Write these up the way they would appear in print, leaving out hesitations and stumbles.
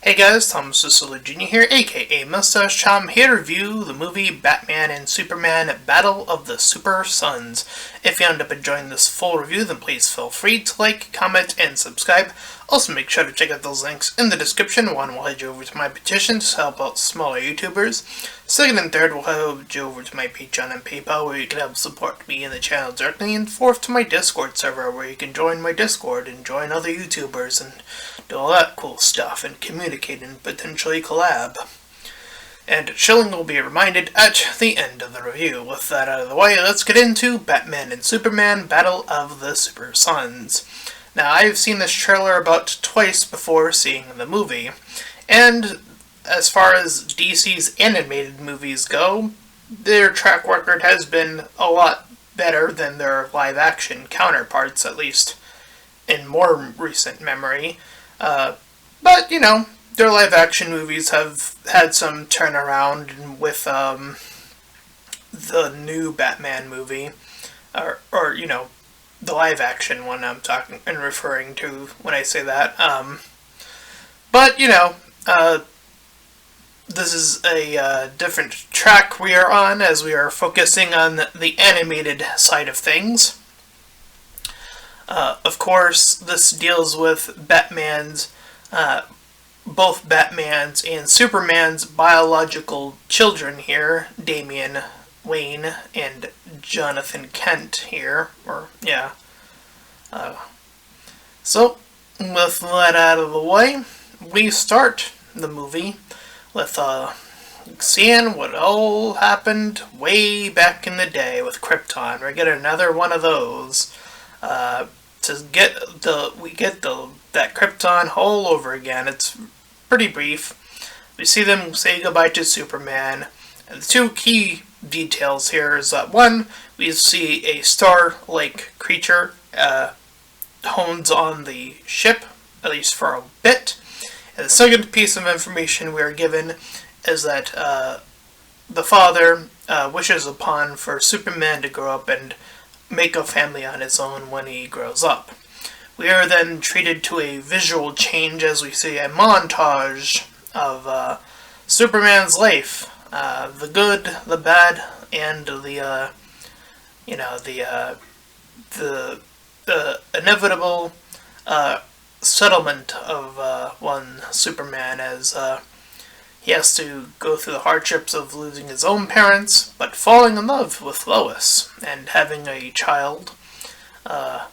Hey guys, Thomas Jr. here, aka Mustached Tom, here to review the movie Batman and Superman Battle of the Super Sons. If you end up enjoying this full review, then please feel free to like, comment, and subscribe. Also make sure to check out those links in the description. One will head you over to my petition to help out smaller YouTubers. Second and third will head you over to my Patreon and PayPal, where you can help support me and the channel directly. And fourth, to my Discord server, where you can join my Discord and join other YouTubers and do all that cool stuff and communicate and potentially collab. And chilling will be reminded at the end of the review. With that out of the way, let's get into Batman and Superman Battle of the Super Sons. Now, I've seen this trailer about twice before seeing the movie, and as far as DC's animated movies go, their track record has been a lot better than their live-action counterparts, at least in more recent memory. But, you know, their live-action movies have had some turnaround with the new Batman movie, or you know, the live-action one I'm talking and referring to when I say that. But, you know, this is a different track we are on, as we are focusing on the animated side of things. Of course, this deals with both Batman's and Superman's biological children here, Damian Wayne and Jonathan Kent here, So, with that out of the way, we start the movie with, seeing what all happened way back in the day with Krypton. We get another one of those, we get that Krypton all over again. It's pretty brief. We see them say goodbye to Superman, and the two key details here is that one, we see a star-like creature hones on the ship, at least for a bit. And the second piece of information we are given is that the father wishes upon for Superman to grow up and make a family on his own when he grows up. We are then treated to a visual change as we see a montage of Superman's life, the good, the bad, and the inevitable settlement of one Superman, as he has to go through the hardships of losing his own parents, but falling in love with Lois and having a child, that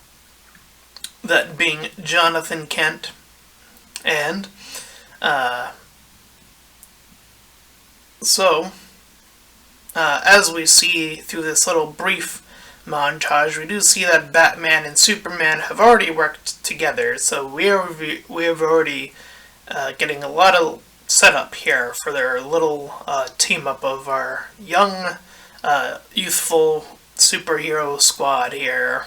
being Jonathan Kent. And as we see through this little brief montage, we do see that Batman and Superman have already worked together, so we have already getting a lot of setup here for their little team-up of our young, youthful superhero squad here.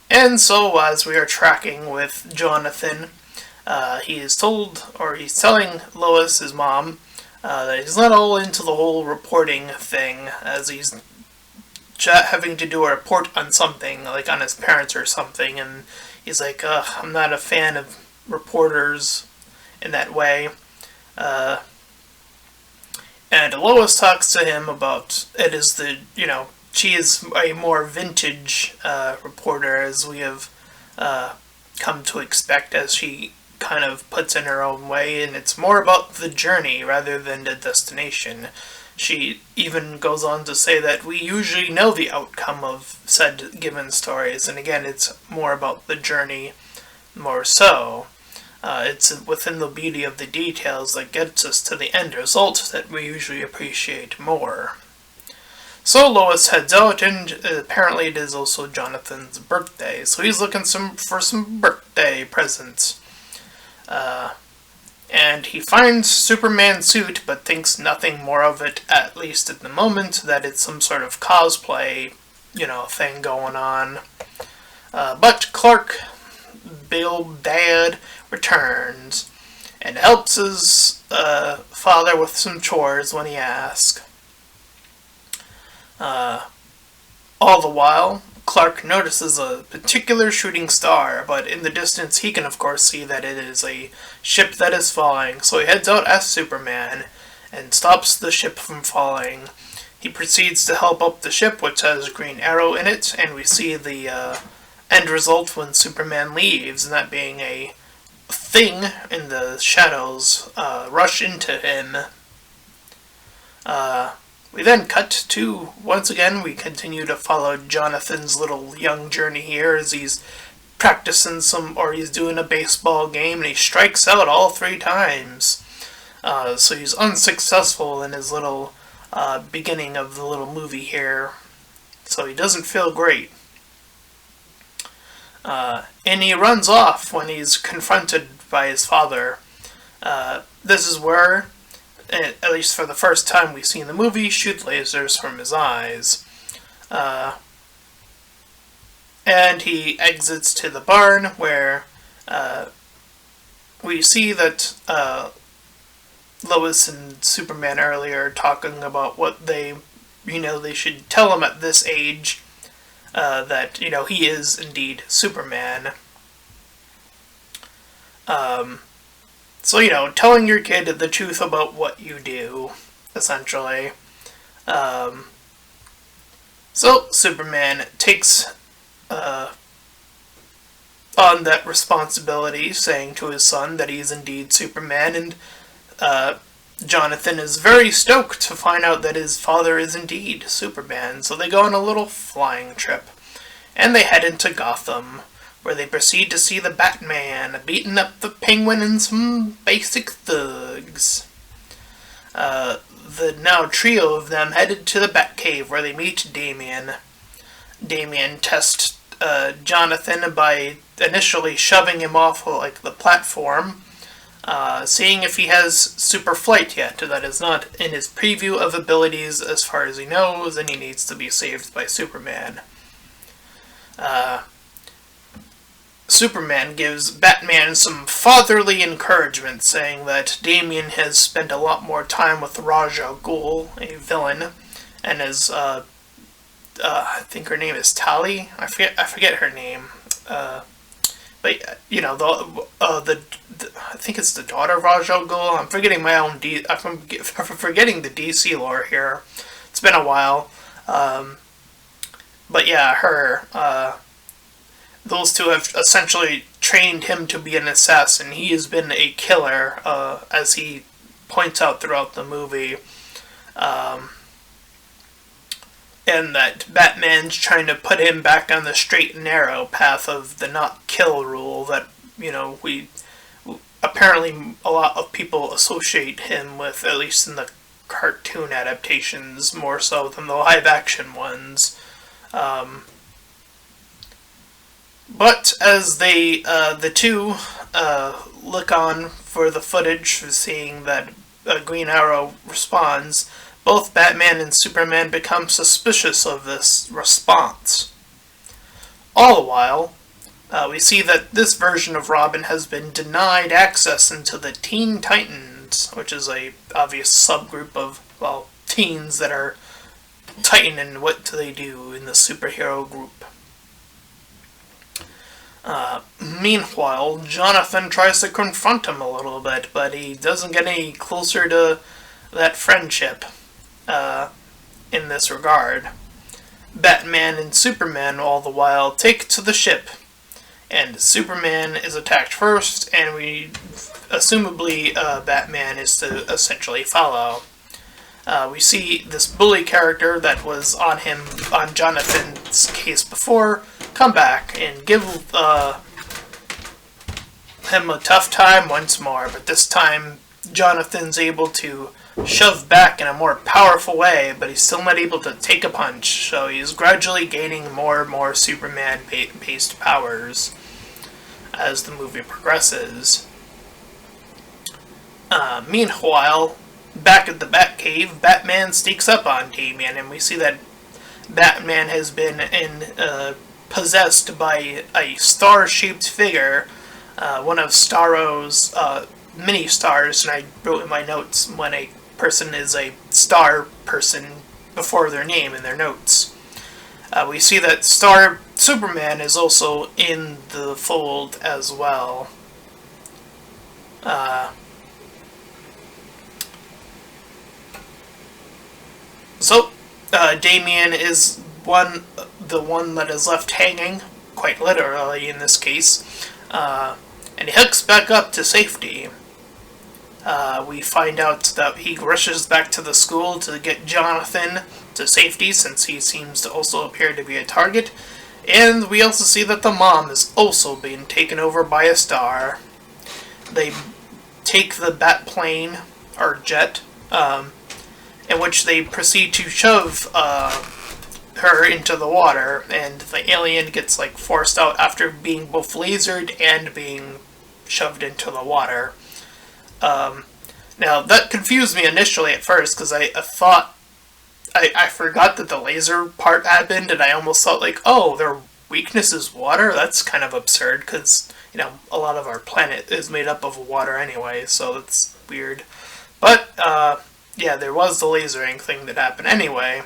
And so, as we are tracking with Jonathan, he's telling Lois, his mom, that he's not all into the whole reporting thing, as he's having to do a report on something, like on his parents or something, and he's like, I'm not a fan of reporters in that way. And Lois talks to him about it is she is a more vintage reporter, as we have come to expect, as she kind of puts in her own way, and it's more about the journey rather than the destination. She even goes on to say that we usually know the outcome of said given stories, and again, it's more about the journey more so. It's within the beauty of the details that gets us to the end result that we usually appreciate more. So Lois heads out, and apparently it is also Jonathan's birthday, so he's looking for some birthday presents. And he finds Superman's suit, but thinks nothing more of it, at least at the moment, that it's some sort of cosplay, thing going on. But Clark, Bill Dad, returns, and helps his father with some chores when he asks. All the while, Clark notices a particular shooting star, but in the distance he can of course see that it is a ship that is falling, so he heads out as Superman and stops the ship from falling. He proceeds to help up the ship, which has Green Arrow in it, and we see the end result when Superman leaves, and that being a thing in the shadows rush into him. We then cut to, once again, we continue to follow Jonathan's little young journey here as he's practicing he's doing a baseball game, and he strikes out all 3 times. So he's unsuccessful in his little beginning of the little movie here. So he doesn't feel great. And he runs off when he's confronted by his father. This is where, at least for the first time we see in the movie, shoot lasers from his eyes. And he exits to the barn where we see that Lois and Superman earlier talking about what they should tell him at this age, that, he is indeed Superman. So, telling your kid the truth about what you do, essentially. So, Superman takes on that responsibility, saying to his son that he's indeed Superman, and Jonathan is very stoked to find out that his father is indeed Superman, so they go on a little flying trip. And they head into Gotham, where they proceed to see the Batman beating up the Penguin and some basic thugs. The now trio of them headed to the Batcave, where they meet Damian. Damian tests Jonathan by initially shoving him off the platform, seeing if he has super flight yet. That is not in his preview of abilities as far as he knows, and he needs to be saved by Superman. Superman gives Batman some fatherly encouragement, saying that Damian has spent a lot more time with Ra's al Ghul, a villain, and is, I think her name is Tali? I forget her name. But, I think it's the daughter of Ra's al Ghul. I'm forgetting I'm forgetting the DC lore here. It's been a while. But yeah, her, those two have essentially trained him to be an assassin. He has been a killer, as he points out throughout the movie. And that Batman's trying to put him back on the straight and narrow path of the not kill rule that, we apparently a lot of people associate him with, at least in the cartoon adaptations, more so than the live action ones. But as the two look on for the footage, for seeing that Green Arrow responds, both Batman and Superman become suspicious of this response. All the while, we see that this version of Robin has been denied access into the Teen Titans, which is a obvious subgroup of, teens that are Titan and what do they do in the superhero group. Meanwhile, Jonathan tries to confront him a little bit, but he doesn't get any closer to that friendship in this regard. Batman and Superman, all the while, take to the ship, and Superman is attacked first, and assumably, Batman is to essentially follow. We see this bully character that was on Jonathan's case before, come back and give him a tough time once more, but this time Jonathan's able to shove back in a more powerful way, but he's still not able to take a punch, so he's gradually gaining more and more Superman-based powers as the movie progresses. Meanwhile, back at the Batcave, Batman sneaks up on Damian, and we see that Batman has been possessed by a star-shaped figure, one of Starro's mini-stars, and I wrote in my notes when a person is a star person before their name in their notes. We see that Star Superman is also in the fold as well. Damian is the one that is left hanging, quite literally in this case, and he hooks back up to safety. We find out that he rushes back to the school to get Jonathan to safety, since he seems to also appear to be a target. And we also see that the mom is also being taken over by a star. They take the bat plane, or jet, in which they proceed to shove her into the water, and the alien gets forced out after being both lasered and being shoved into the water. Now, that confused me initially at first, because I thought, I forgot that the laser part happened, and I almost thought, oh, their weakness is water? That's kind of absurd, because, a lot of our planet is made up of water anyway, so that's weird. But, yeah, there was the lasering thing that happened anyway.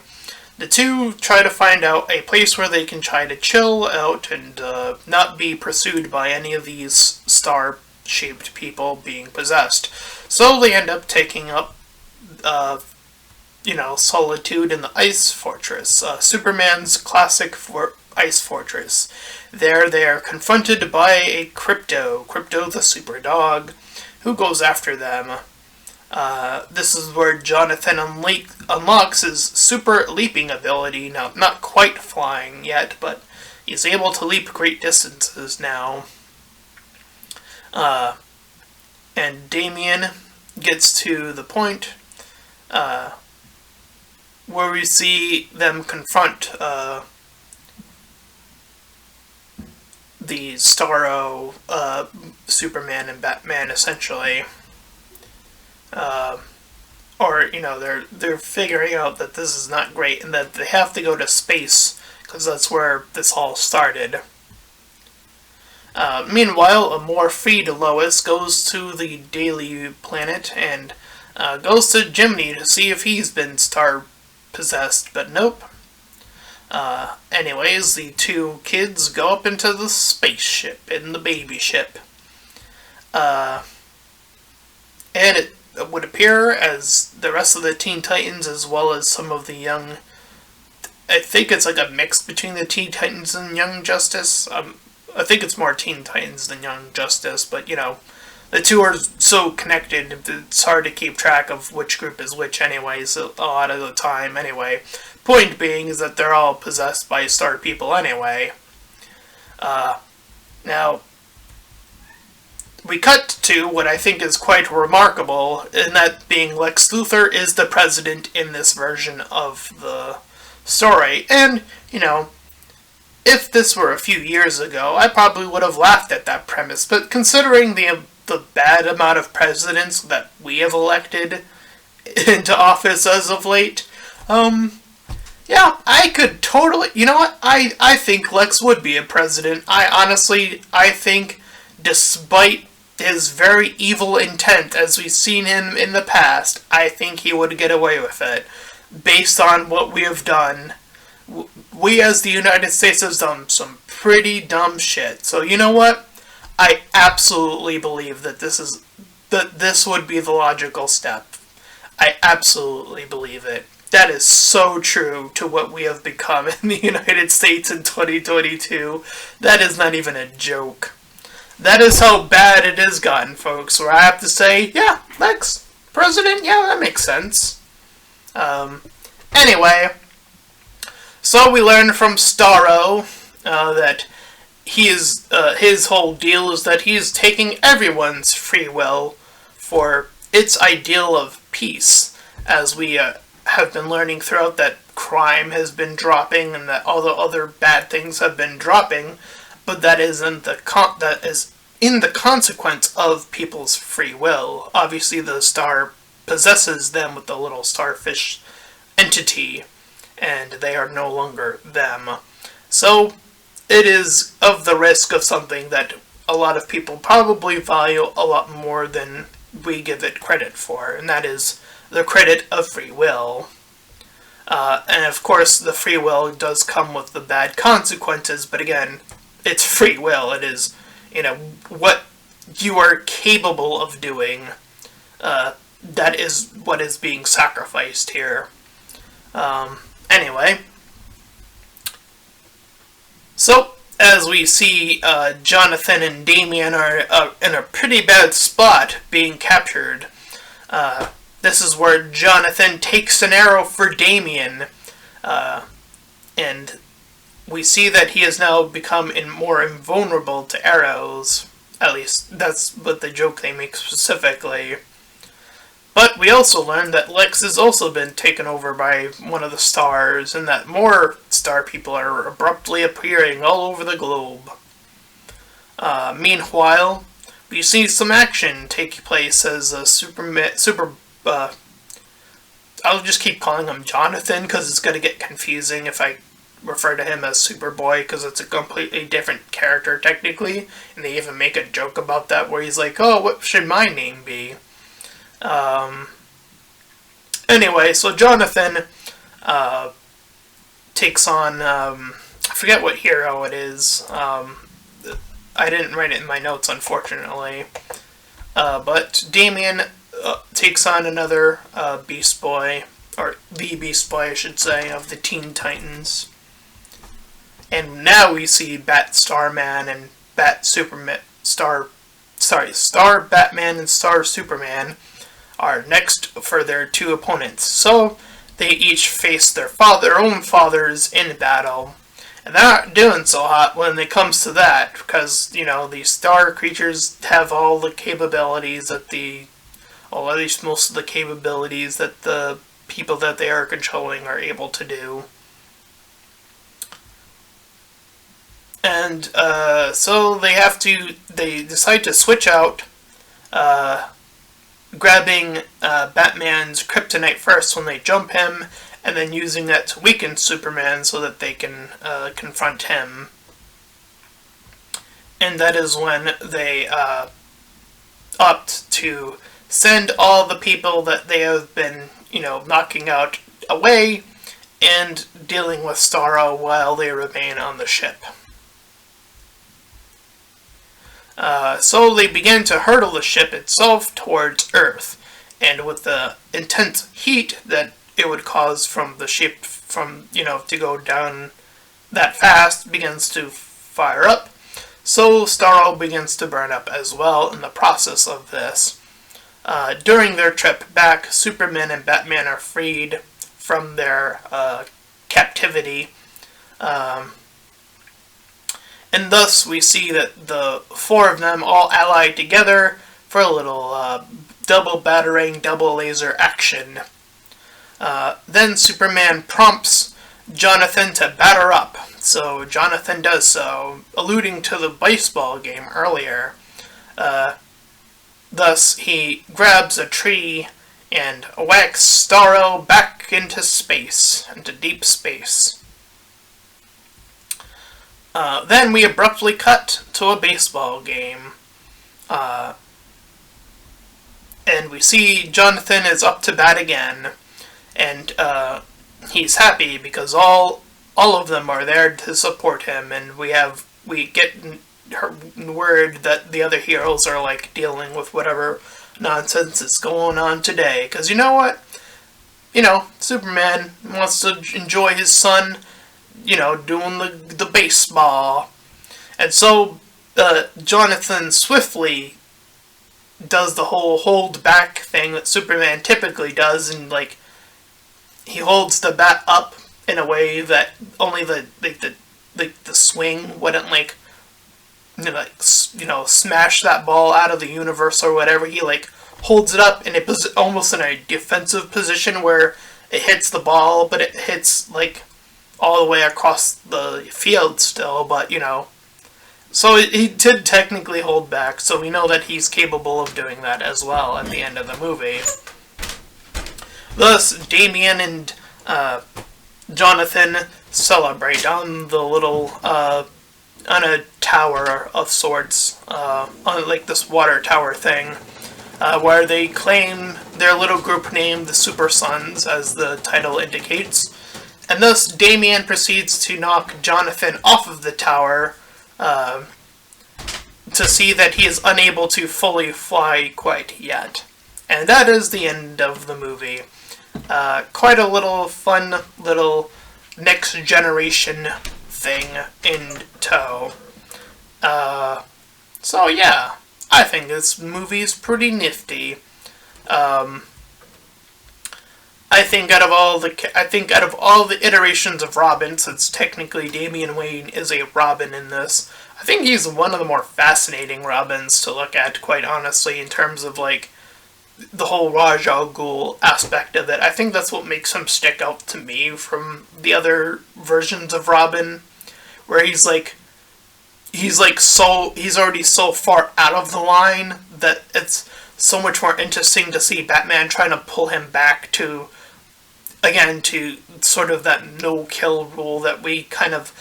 The two try to find out a place where they can try to chill out and not be pursued by any of these star-shaped people being possessed. So they end up taking up, solitude in the Ice Fortress, Superman's classic Ice Fortress. There they are confronted by a Crypto the super dog, who goes after them. This is where Jonathan unlocks his super leaping ability. Now, not quite flying yet, but he's able to leap great distances now. And Damian gets to the point where we see them confront the Starro, Superman and Batman, essentially. They're figuring out that this is not great and that they have to go to space, because that's where this all started. Meanwhile, a more freed Lois goes to the Daily Planet and goes to Jiminy to see if he's been star-possessed, but nope. Anyways, the two kids go up into the spaceship, in the baby ship. And it would appear as the rest of the Teen Titans, as well as some of the young... I think it's a mix between the Teen Titans and Young Justice. I think it's more Teen Titans than Young Justice, but, the two are so connected, it's hard to keep track of which group is which anyways, a lot of the time anyway. Point being is that they're all possessed by star people anyway. Now, we cut to what I think is quite remarkable, in that being Lex Luthor is the president in this version of the story. And, if this were a few years ago, I probably would have laughed at that premise, but considering the bad amount of presidents that we have elected into office as of late, yeah, I could totally... You know what? I think Lex would be a president. I think, despite his very evil intent, as we've seen him in the past, I think he would get away with it. Based on what we have done, we as the United States have done some pretty dumb shit. So you know what? I absolutely believe that this would be the logical step. I absolutely believe it. That is so true to what we have become in the United States in 2022. That is not even a joke. That is how bad it has gotten, folks, where I have to say, yeah, Lex, president, yeah, that makes sense. Anyway, so we learn from Starro that his whole deal is that he is taking everyone's free will for its ideal of peace, as we have been learning throughout that crime has been dropping and that all the other bad things have been dropping, but that is in the consequence of people's free will. Obviously, the star possesses them with the little starfish entity, and they are no longer them. So, it is of the risk of something that a lot of people probably value a lot more than we give it credit for, and that is the credit of free will. And of course, the free will does come with the bad consequences, but again, it's free will. It is, what you are capable of doing. That is what is being sacrificed here. Anyway, so as we see, Jonathan and Damien are in a pretty bad spot, being captured. This is where Jonathan takes an arrow for Damien, and we see that he has now become more invulnerable to arrows. At least that's what the joke they make specifically. But we also learn that Lex has also been taken over by one of the stars, and that more star people are abruptly appearing all over the globe. Meanwhile, we see some action take place as I'll just keep calling him Jonathan because it's going to get confusing if I refer to him as Superboy, because it's a completely different character technically, and they even make a joke about that where he's like, oh, what should my name be? Anyway, so Jonathan takes on, I forget what hero it is. I didn't write it in my notes, unfortunately. But Damien takes on another Beast Boy, or the Beast Boy, I should say, of the Teen Titans. And now we see Starman and Star Batman and Star Superman are next for their two opponents. So they each face their own fathers in battle. And they're not doing so hot when it comes to that, because, these star creatures have all the capabilities that at least most of the capabilities that the people that they are controlling are able to do. And so they decide to switch out, grabbing Batman's kryptonite first when they jump him, and then using that to weaken Superman so that they can confront him. And that is when they opt to send all the people that they have been, knocking out away, and dealing with Starro while they remain on the ship. So they begin to hurtle the ship itself towards Earth, and with the intense heat that it would cause from the ship to go down that fast begins to fire up, so Starro begins to burn up as well in the process of this. During their trip back, Superman and Batman are freed from their captivity, and thus we see that the four of them all allied together for a little double battering, double laser action. Then Superman prompts Jonathan to batter up, so Jonathan does so, alluding to the baseball game earlier. Thus, he grabs a tree and whacks Starro back into space, into deep space. Then we abruptly cut to a baseball game. And we see Jonathan is up to bat again. And he's happy because all of them are there to support him, and we get word that the other heroes are dealing with whatever nonsense is going on today. Because you know what? Superman wants to enjoy his son, doing the baseball. And so Jonathan swiftly does the whole hold back thing that Superman typically does, and he holds the bat up in a way that only the swing wouldn't smash that ball out of the universe or whatever. He holds it up and it almost in a defensive position where it hits the ball, but it hits all the way across the field still. But so he did technically hold back. So we know that he's capable of doing that as well at the end of the movie. Thus, Damien and Jonathan celebrate on the little, on a tower of sorts, on this water tower thing. where they claim their little group name the Super Sons, as the title indicates. And thus, Damien proceeds to knock Jonathan off of the tower to see that he is unable to fully fly quite yet. And that is the end of the movie. Quite a little fun little next generation thing in tow. So yeah, I think this movie is pretty nifty. I think out of all the iterations of Robin, since technically Damian Wayne is a Robin in this, I think he's one of the more fascinating Robins to look at, quite honestly, in terms of like the whole Ra's al Ghul aspect of it. I think that's what makes him stick out to me from the other versions of Robin, where he's already so far out of the line that it's so much more interesting to see Batman trying to pull him back to sort of that no-kill rule that we kind of,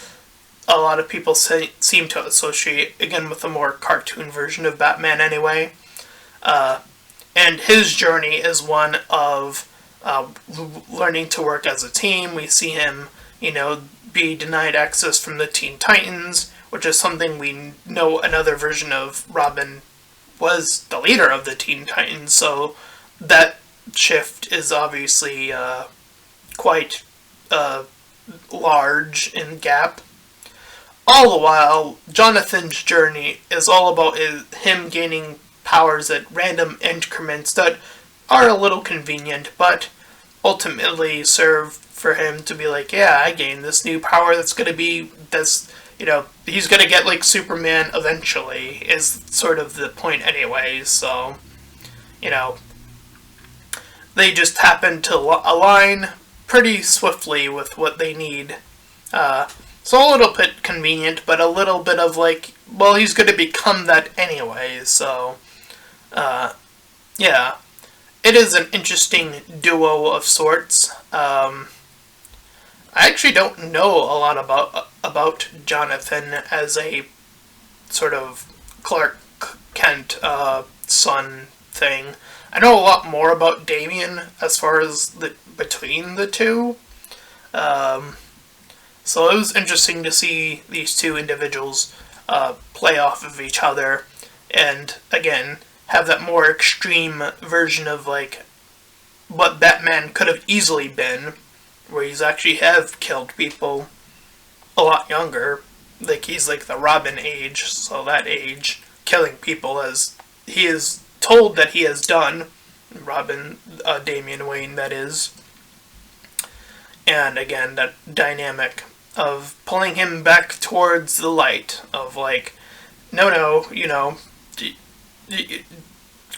a lot of people seem to associate, again, with the more cartoon version of Batman anyway. And his journey is one of learning to work as a team. We see him, be denied access from the Teen Titans, which is something we know another version of Robin was the leader of the Teen Titans, so that shift is obviously quite large in gap. All the while, Jonathan's journey is all about him gaining powers at random increments that are a little convenient, but ultimately serve for him to be like, yeah, I gained this new power he's gonna get like Superman eventually, is sort of the point anyway, so, they just happen to align pretty swiftly with what they need. So a little bit convenient, but a little bit of like, well, he's gonna become that anyway, so, yeah. It is an interesting duo of sorts. I actually don't know a lot about Jonathan as a sort of Clark Kent son thing. I know a lot more about Damian as far as between the two. So it was interesting to see these two individuals play off of each other, and again have that more extreme version of like what Batman could have easily been, where he's actually have killed people a lot younger. Like he's like the Robin age, so that age, killing people as he is told that he has done. Robin, Damian Wayne, that is. And again, that dynamic of pulling him back towards the light of like, no,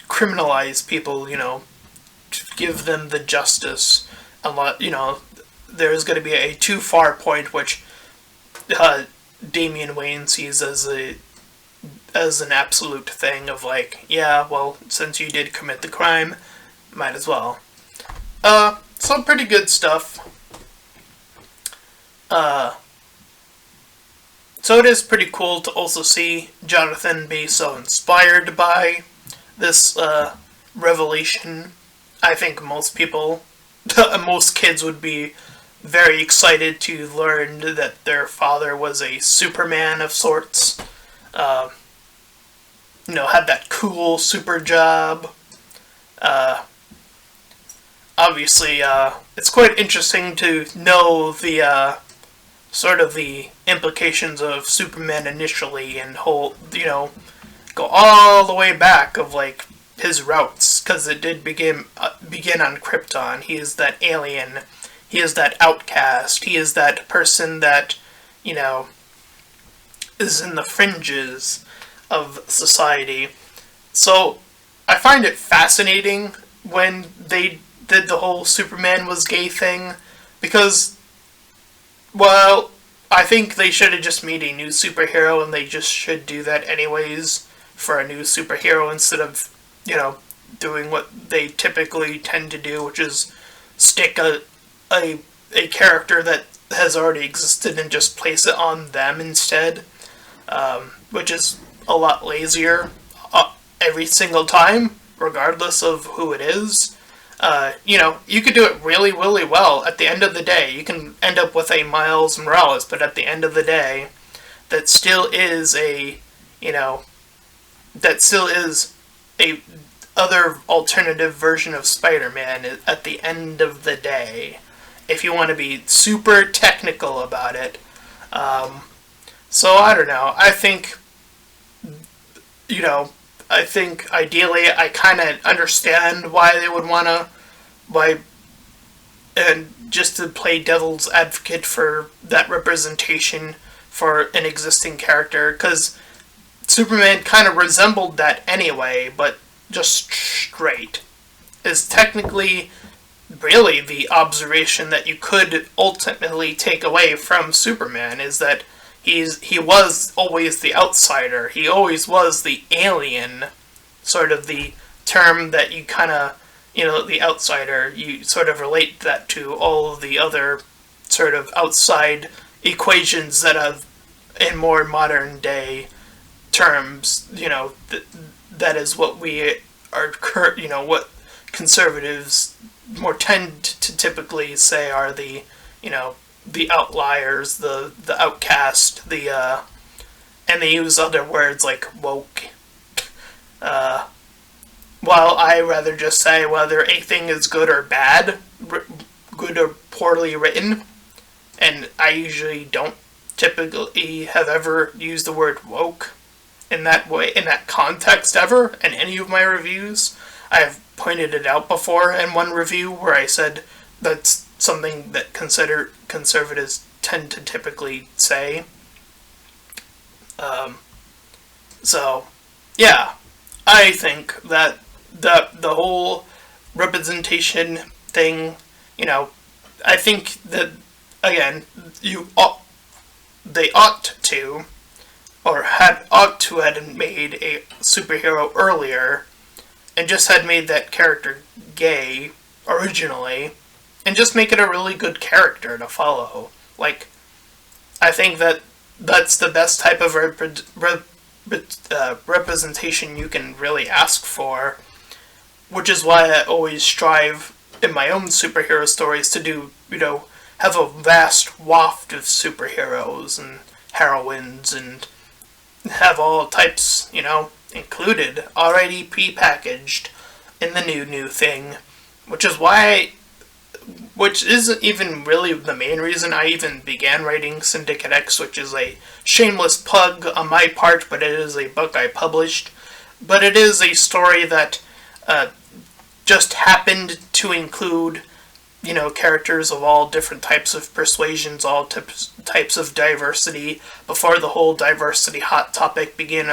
criminalize people, give them the justice. There's going to be a too far point which Damian Wayne sees as an absolute thing of like, yeah, well, since you did commit the crime, might as well. So pretty good stuff. So it is pretty cool to also see Jonathan be so inspired by this revelation. I think most people, most kids would be very excited to learn that their father was a Superman of sorts. Had that cool super job. Obviously, it's quite interesting to know the sort of the implications of Superman initially, and go all the way back of like his routes, because it did begin on Krypton. He is that alien. He is that outcast. He is that person that is in the fringes of society. So I find it fascinating when they did the whole Superman was gay thing, because, well, I think they should have just made a new superhero, and they just should do that anyways for a new superhero, instead of, doing what they typically tend to do, which is stick a character that has already existed and just place it on them instead, which is a lot lazier every single time, regardless of who it is. You could do it really, really well. At the end of the day, you can end up with a Miles Morales, but at the end of the day, that still is a other alternative version of Spider-Man at the end of the day, if you want to be super technical about it. So I don't know. I think ideally I kind of understand why they would want to, and just to play devil's advocate for that representation for an existing character, because Superman kind of resembled that anyway, but just straight. Is technically really the observation that you could ultimately take away from Superman, is that he was always the outsider. He always was the alien, sort of the term that you kind of, the outsider, you sort of relate that to all of the other sort of outside equations that have, in more modern day terms, that is what we are, what conservatives more tend to typically say are the, the outliers, the outcast, and they use other words like woke. While I rather just say whether a thing is good or bad, good or poorly written, and I usually don't typically have ever used the word woke in that way, in that context ever, in any of my reviews. I've pointed it out before in one review where I said that's something that conservatives tend to typically say. So, yeah, I think that the whole representation thing, I think that, again, they ought to, or ought to have made a superhero earlier, and just had made that character gay originally, and just make it a really good character to follow. Like, I think that's the best type of representation you can really ask for, which is why I always strive in my own superhero stories to do, have a vast waft of superheroes and heroines, and have all types, included, already pre-packaged in the new thing, which isn't even really the main reason I even began writing Syndicate X, which is a shameless plug on my part, but it is a book I published. But it is a story that just happened to include, characters of all different types of persuasions, all types of diversity, before the whole diversity hot topic became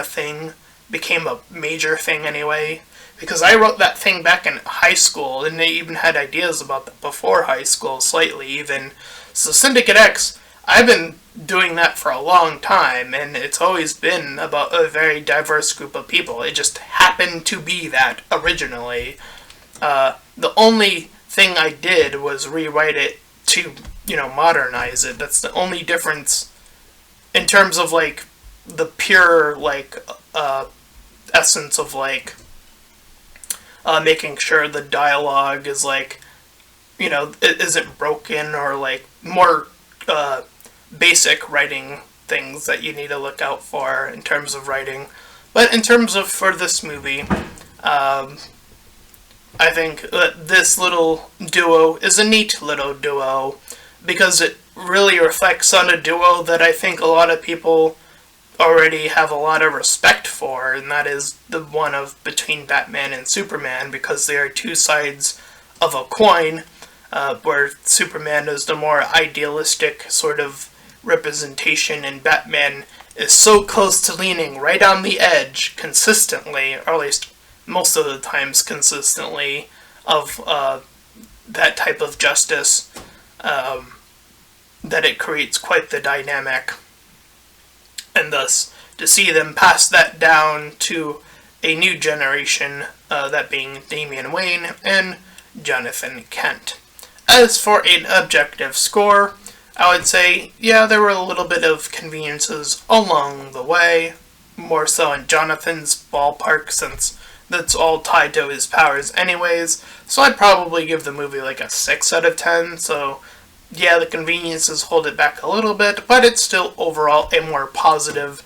a major thing anyway. Because I wrote that thing back in high school, and they even had ideas about that before high school, slightly even. So Syndicate X, I've been doing that for a long time, and it's always been about a very diverse group of people. It just happened to be that originally. The only thing I did was rewrite it to, modernize it. That's the only difference in terms of, the pure, essence of, making sure the dialogue is, it isn't broken, or, more, basic writing things that you need to look out for in terms of writing. But in terms of, for this movie, I think that this little duo is a neat little duo, because it really reflects on a duo that I think a lot of people already have a lot of respect for, and that is the one of between Batman and Superman, because they are two sides of a coin, where Superman is the more idealistic sort of representation, and Batman is so close to leaning right on the edge consistently, or at least most of the times consistently, of that type of justice, that it creates quite the dynamic. And thus, to see them pass that down to a new generation, that being Damian Wayne and Jonathan Kent. As for an objective score, I would say, yeah, there were a little bit of conveniences along the way, more so in Jonathan's ballpark, since that's all tied to his powers anyways. So I'd probably give the movie like a 6 out of 10. So yeah, the conveniences hold it back a little bit, but it's still overall a more positive,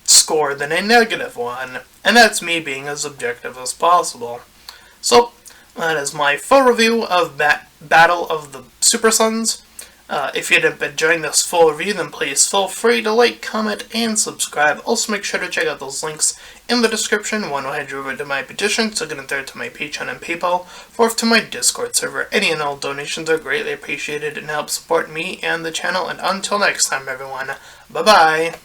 score than a negative one. And that's me being as objective as possible. So that is my full review of Battle of the Super Sons. If you'd have been enjoying this full review, then please feel free to like, comment, and subscribe. Also, make sure to check out those links in the description. One will head you over to my petition, second and third to my Patreon and PayPal, fourth to my Discord server. Any and all donations are greatly appreciated and help support me and the channel. And until next time, everyone, bye-bye.